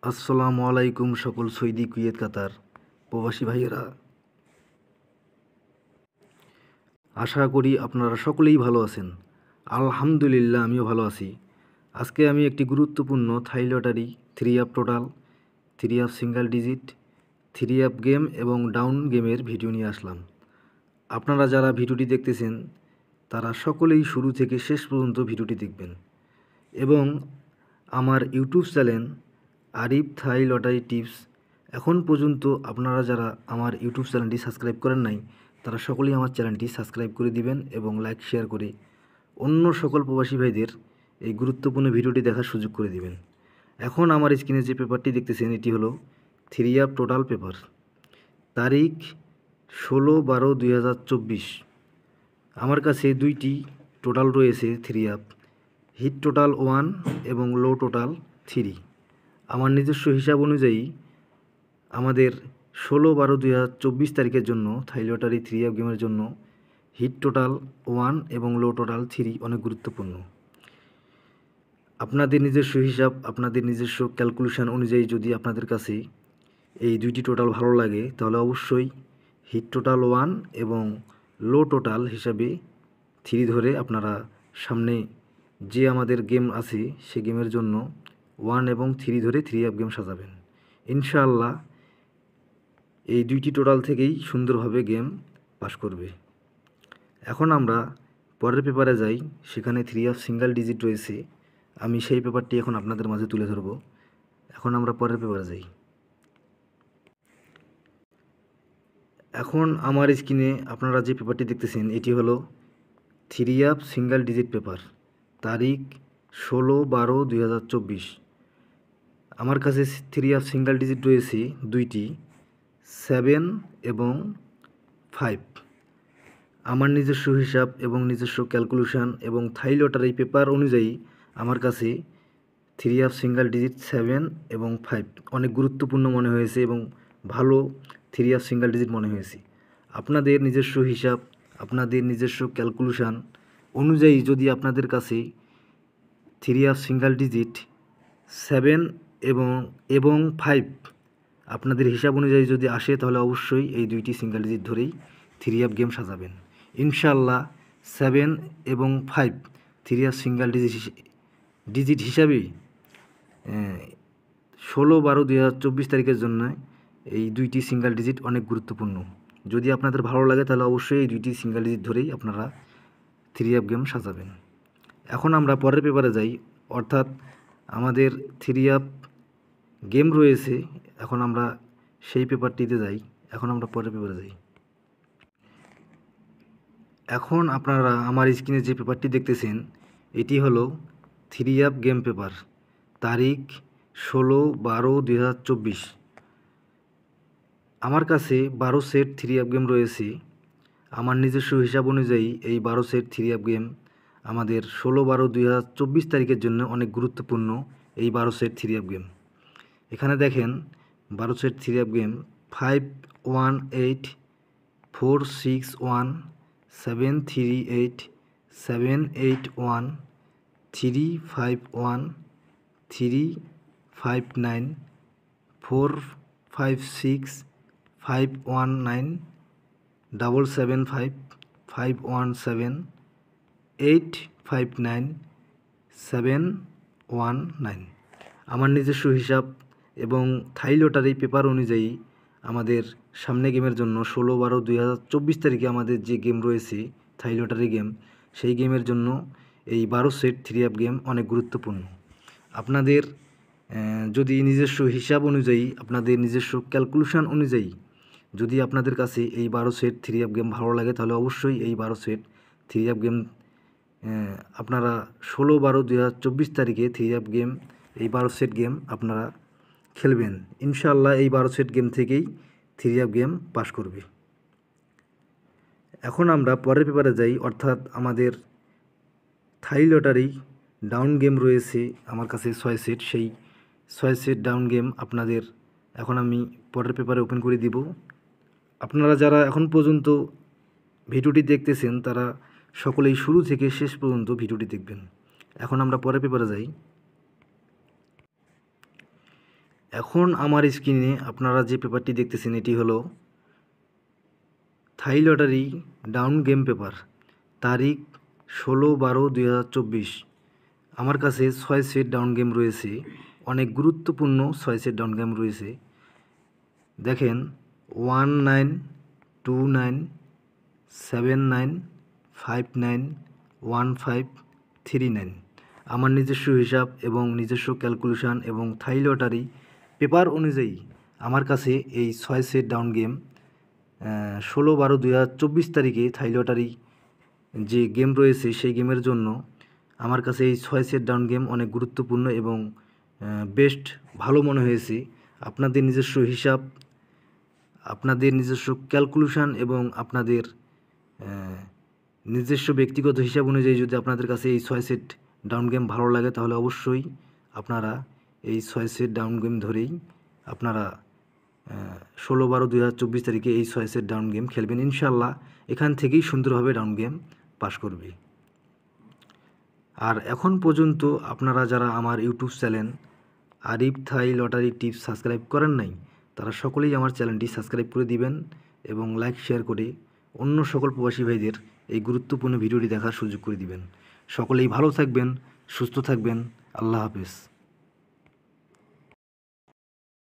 আসসালামু আলাইকুম সকল সৌদি কুয়েত কাতার প্রবাসী ভাইয়েরা, আশা করি আপনারা সকলেই ভালো আছেন। আলহামদুলিল্লাহ, আমিও ভালো আছি। আজকে আমি একটি গুরুত্বপূর্ণ থাই lottery 3 up total, 3 up single digit, 3 up game এবং ডাউন গেমের ভিডিও নিয়ে আসলাম। আপনারা যারা ভিডিওটি দেখতেছেন তারা সকলেই শুরু থেকে শেষ পর্যন্ত ভিডিওটি দেখবেন এবং আমার ইউটিউব চ্যানেল আরিফ থাই লটারি টিপস, এখন পর্যন্ত আপনারা যারা আমার ইউটিউব চ্যানেলটি সাবস্ক্রাইব করেন নাই তারা সকলেই আমার চ্যানেলটি সাবস্ক্রাইব করে দিবেন এবং লাইক শেয়ার করে অন্য সকল প্রবাসী ভাইদের এই গুরুত্বপূর্ণ ভিডিওটি দেখার সুযোগ করে দিবেন। এখন আমার স্ক্রিনে যে পেপারটি দেখতেছেন এটি হলো 3 আপ টোটাল পেপার, তারিখ 16/12/2024। আমার কাছে দুইটি টোটাল রয়েছে 3 আপ, হিট টোটাল 1 এবং লো টোটাল 3। আমার নিজস্ব হিসাব অনুযায়ী আমাদের 16/12/2024 তারিখের জন্য থাই লটারি 3 আপ গেমের জন্য হিট টোটাল 1 এবং লো টোটাল 3 অনেক গুরুত্বপূর্ণ। আপনাদের নিজস্ব হিসাব, আপনাদের নিজস্ব ক্যালকুলেশন অনুযায়ী যদি আপনাদের কাছে এই দুইটি টোটাল ভালো লাগে তাহলে অবশ্যই হিট টোটাল 1 এবং লো টোটাল হিসাবে 3 ধরে আপনারা সামনে যে আমাদের গেম আছে সে গেমের জন্য 1 এবং 3 ধরে 3 আপ গেম সাজাবেন। ইনশাআল্লাহ এই দুইটি টোটাল থেকেই সুন্দরভাবে গেম পাস করবে। এখন আমরা পরের পেপারে যাই, সেখানে 3 আপ সিঙ্গেল ডিজিট রয়েছে। আমি সেই পেপারটি এখন আপনাদের মাঝে তুলে ধরব। এখন আমরা পরের পেপারে যাই। এখন আমার স্ক্রিনে আপনারা যে পেপারটি দেখতেছেন এটি হলো 3 আপ সিঙ্গেল ডিজিট পেপার, তারিখ 16/12/2024। আমার কাছে 3 আপ সিঙ্গেল ডিজিট রয়েছে দুইটি, 7 এবং 5। আমার নিজস্ব হিসাব এবং নিজস্ব ক্যালকুলেশন এবং থাই লটারি পেপার অনুযায়ী আমার কাছে 3 আপ সিঙ্গেল ডিজিট 7 এবং 5 অনেক গুরুত্বপূর্ণ মনে হয়েছে এবং ভালো 3 আপ সিঙ্গেল ডিজিট মনে হয়েছে। আপনাদের নিজস্ব হিসাব, আপনাদের নিজস্ব ক্যালকুলেশন অনুযায়ী যদি আপনাদের কাছে 3 আপ সিঙ্গেল ডিজিট 7 এবং 5 আপনাদের হিসাব অনুযায়ী যদি আসে তাহলে অবশ্যই এই দুইটি সিঙ্গেল ডিজিট ধরেই 3 আপ গেম সাজাবেন। ইনশাআল্লাহ 7 এবং 5 3 আপ সিঙ্গেল ডিজিট হিসাবে 16/12/2024 তারিখের জন্য এই দুইটি সিঙ্গেল ডিজিট অনেক গুরুত্বপূর্ণ। যদি আপনাদের ভালো লাগে তাহলে অবশ্যই এই দুইটি সিঙ্গেল ডিজিট ধরেই আপনারা 3 আপ গেম সাজাবেন। এখন আমরা পরের পেপারে যাই, অর্থাৎ আমাদের 3 আপ গেম রয়েছে। এখন আমরা সেই পেপারটিতে যাই। এখন আমরা পরের পেপারে যাই। এখন আপনারা আমার স্ক্রিনে যে পেপারটি দেখতেছেন এটি হলো 3 আপ গেম পেপার, তারিখ 16/12/2024। আমার কাছে 12 সেট 3 আপ গেম রয়েছে। আমার নিজস্ব হিসাব অনুযায়ী এই 12 সেট 3 আপ গেম আমাদের 16/12/2024 তারিখের জন্য অনেক গুরুত্বপূর্ণ। এই 12 সেট 3 আপ গেম এখানে দেখেন, 12 সেট 3 আপ গেম 518 461 738 781 351 359 456 519 775 517 859 719। আমার নিজস্ব হিসাব এবং থাই লটারি পেপার অনুযায়ী আমাদের সামনে গেমের জন্য 16/12/2024 তারিখে আমাদের যে গেম রয়েছে থাই লটারি গেম, সেই গেমের জন্য এই 12 সেট 3 আপ গেম অনেক গুরুত্বপূর্ণ। আপনাদের যদি নিজস্ব হিসাব অনুযায়ী, আপনাদের নিজস্ব ক্যালকুলেশন অনুযায়ী যদি আপনাদের কাছে এই 12 সেট 3 আপ গেম ভালো লাগে তাহলে অবশ্যই এই 12 সেট 3 আপ গেম আপনারা 16/12/2024 তারিখে 3 আপ গেম এই 12 সেট গেম আপনারা খেলবেন। ইনশাআল্লাহ এই 12 সেট গেম থেকেই 3 আপ গেম পাস করবে। এখন আমরা পরের পেপারে যাই, অর্থাৎ আমাদের থাই লটারি ডাউন গেম রয়েছে আমার কাছে 6 সেট। সেই 6 সেট ডাউন গেম আপনাদের এখন আমি পরের পেপারে ওপেন করে দিব। আপনারা যারা এখন পর্যন্ত ভিডিওটি দেখতেছেন তারা সকলেই শুরু থেকে শেষ পর্যন্ত ভিডিওটি দেখবেন। এখন আমরা পরের পেপারে যাই। এখন আমার স্ক্রিনে আপনারা যে পেপারটি দেখতেছেন এটি হলো থাই লটারি ডাউন গেম পেপার, তারিখ 16/12/2024। আমার কাছে 6 সেট ডাউন গেম রয়েছে, অনেক গুরুত্বপূর্ণ 6 সেট ডাউন গেম রয়েছে। দেখেন 192979591539 আমার নিজস্ব হিসাব এবং নিজস্ব ক্যালকুলেশন এবং থাই লটারি পেপার অনুযায়ী আমার কাছে এই 6 সেট ডাউন গেম 16/12/2024 তারিখে থাই লটারি যে গেম রয়েছে সেই গেমের জন্য আমার কাছে এই 6 সেট ডাউন গেম অনেক গুরুত্বপূর্ণ এবং বেস্ট ভালো মনে হয়েছে। আপনাদের নিজস্ব হিসাব, আপনাদের নিজস্ব ক্যালকুলেশন এবং আপনাদের নিজস্ব ব্যক্তিগত হিসাব অনুযায়ী যদি আপনাদের কাছে এই 6 সেট ডাউন গেম ভালো লাগে তাহলে অবশ্যই আপনারা এই 6 সেট ডাউন গেম ধরেই আপনারা 16/12/2024 তারিখে এই 6 সেট ডাউন গেম খেলবেন। ইনশাল্লাহ এখান থেকেই সুন্দরভাবে ডাউন গেম পাস করবে। আর এখন পর্যন্ত আপনারা যারা আমার ইউটিউব চ্যানেল আরিফ থাই লটারি টিপস সাবস্ক্রাইব করেন নাই তারা সকলেই আমার চ্যানেলটি সাবস্ক্রাইব করে দিবেন এবং লাইক শেয়ার করে অন্য সকল প্রবাসী ভাইদের এই গুরুত্বপূর্ণ ভিডিওটি দেখার সুযোগ করে দিবেন। সকলেই ভালো থাকবেন, সুস্থ থাকবেন। আল্লাহ হাফেজ।